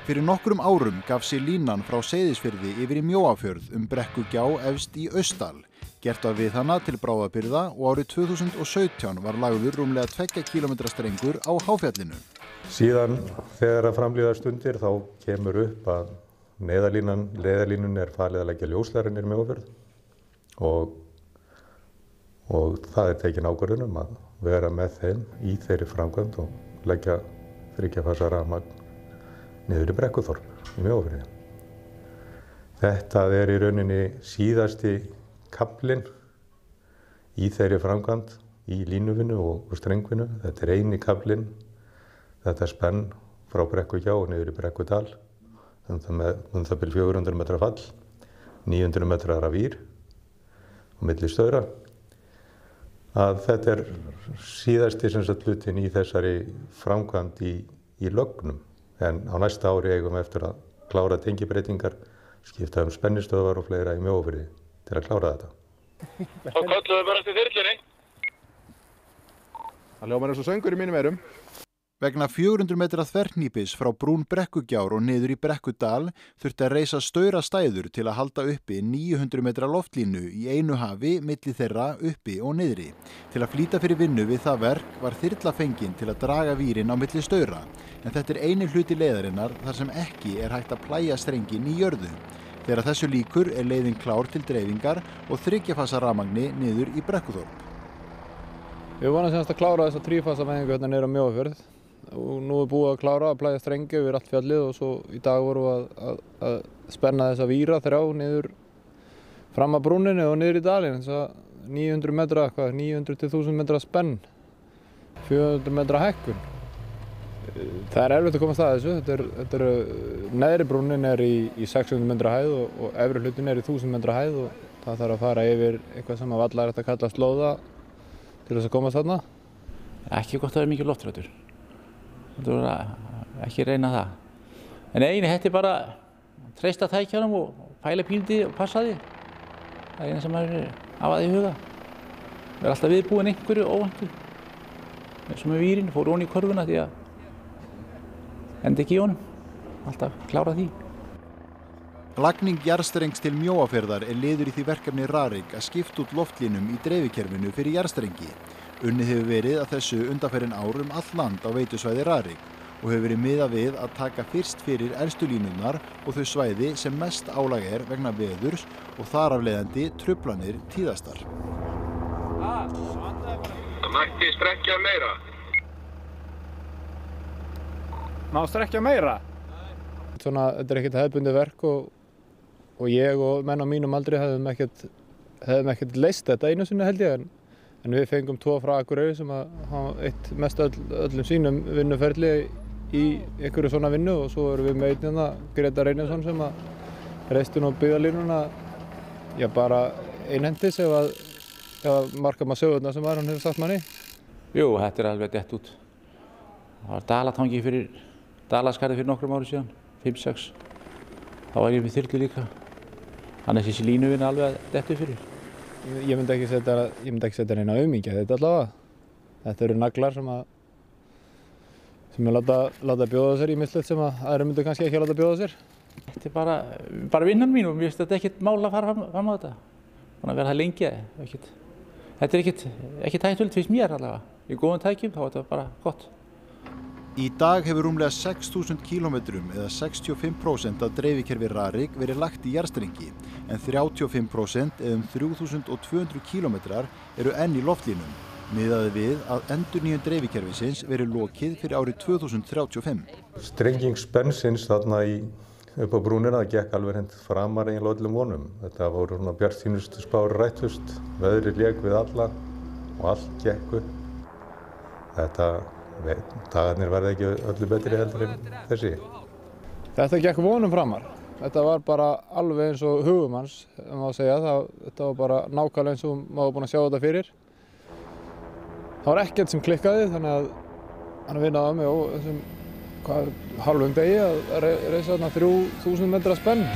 Fyrir nokkrum árum gaf sig línan frá Seyðisfirði yfir í Mjóafjörð Brekkugjá efst í Austdal. Gert var við hana til bráðabirgða og árið 2017 var lagður rúmlega 2 kílómetra strengur á Háfjallinu. Síðan þegar að framlíða stundir þá kemur upp að leiðarlínun falið að leggja ljósleiðara niður Mjóafjörð og það tekin ákvörðun að vera með þeim í þeirri framkvæmd og leggja 3 fasa rafmagn niður í Brekkuþorp í Mjóafirði. Þetta í rauninni síðasti kaflinn í þeirri framkvæmd í línuvinnu og strengvinnu. Þetta eini kaflinn, þetta spenn frá Brekkugjá og niður í Brekkudal, með það bil 400 metra fall, 900 metrar af vír og milli staura. Að þetta síðasti hlutinn í þessari framkvæmd í lögnum. En á næsta ári eigum eftir að klára tengibreytingar, skipta spennistöðvar og fleira í Mjóafirði til að klára þetta. Þá köllum við bara eftir þyrlunni. Það hljómar eins og söngur í mínum eyrum. Vegna 400 metra þverhnípis frá brún Brekkugjár og niður í Brekkudal þurfti að reisa staurastæður til að halda uppi 900 metra loftlínu í einu hafi milli þeirra uppi og niðri. Til að flýta fyrir vinnu við það verk var þyrla fengin til að draga vírin á milli staura, en þetta eini hluti leiðarinnar þar sem ekki hægt að plægja strenginn í jörðu. Þegar þessu lýkur leiðin klár til dreifingar og 3 fasa rafmagni niður í Brekkuþorp. Við vonum semst að klára þessa 3 fasa væðingu hérna niður á Mjóafjörð. Og nú búið að klára að plægja strengi yfir allt fjallið og svo í dag vorum við að spenna þessa víra 3 niður fram að brúninni og niður í dalinn. Þessa 900 metra, 900 til 1000 metra spenn, 400 metra hækkun. Það erfitt að komast að þessu. Neðri brúnin í 600 metra hæð og efri hlutin í 1000 metra hæð og það þarf að fara yfir eitthvað sem að varla að kalla slóða til þess að komast þarna. Ekki gott að vera mikið loftræddur. Þú ekki reyna það. En þetta bara treysta tækjunum og pæla pínuti og passa því. Það eina sem maður hafa í huga. Vera alltaf viðbúin einhverju óvæntu. Eins og með vírinn, fór ofan í körfuna því að enda ekki í honum. Alltaf klára því. Lagning jarðstrengs til Mjóafjarðar liður í því verkefni RARIK að skipta út loftlínum í dreifikerfinu fyrir jarðstrengi. Unnið hefur verið að þessu undanfarin ár all land á veitusvæði RARIK og hefur verið miðað við að taka fyrst fyrir elstu línurnar og þau svæði sem mest álag vegna veðurs og þar af leiðandi truflanir tíðastar. Það mætti strekkja meira. Má strekkja meira? Þetta ekkert hefðbundið verk og ég og menn á mínum aldri hefðum ekkert leyst þetta einu sinni held ég. En við fengum 2 frá Akureyri sem hafa eitt mest öllum sínum vinnuferli í einhverju svona vinnu og svo erum við með einna Grétar Reynisson sem reisti nú byggðalínuna bara einhendis ef marka maður sögurnar sem hann hefur sagt manni. Jú, þetta alveg dett út. Það var Dalatangi Dalaskarði fyrir nokkrum árum síðan, 5-6. Þá var ég með þyrlu líka. Þannig þessi línuvinna alveg dettu fyrir. Ég myndi ekki setja neina aumingja þetta allavega. Þetta eru naglar sem láta bjóða sér í mislegt sem aðrir myndu kannski ekki láta bjóða sér. Þetta bara vinnan mín og mér finnst þetta ekkert mál að fara fram á þetta. Þannig að vera það lengi. Þetta ekkert hættulegt finnst mér allavega. Í góðum tækjum þá er þetta bara gott. Í dag hefur rúmlega 6.000 kílómetrum eða 65% af dreifikerfi RARIK verið lagt í jarðstrengi, en 35% eða 3.200 kílómetrar eru enn í loftlínum, miðað við að endurnýjun dreifikerfisins verið lokið fyrir árið 2035. Strenging spennsins þarna upp á brúnina gekk alveg hreint framar eiginlega öllum vonum. Þetta voru svona bjartsýnustu spár rættust, veðrið lék við alla og allt gekk upp. Dagarnir verði ekki öllu betri heldur en þessi. Þetta gekk vonum framar. Þetta var bara alveg eins og hugum hans, má segja. Þetta var bara nákvæmlega eins og maður var búinn að sjá þetta fyrir. Það var ekkert sem klikkaði, þannig að hann vinnaði á mig og þessum hálfum degi að reisa þarna 3.000 metra spenn.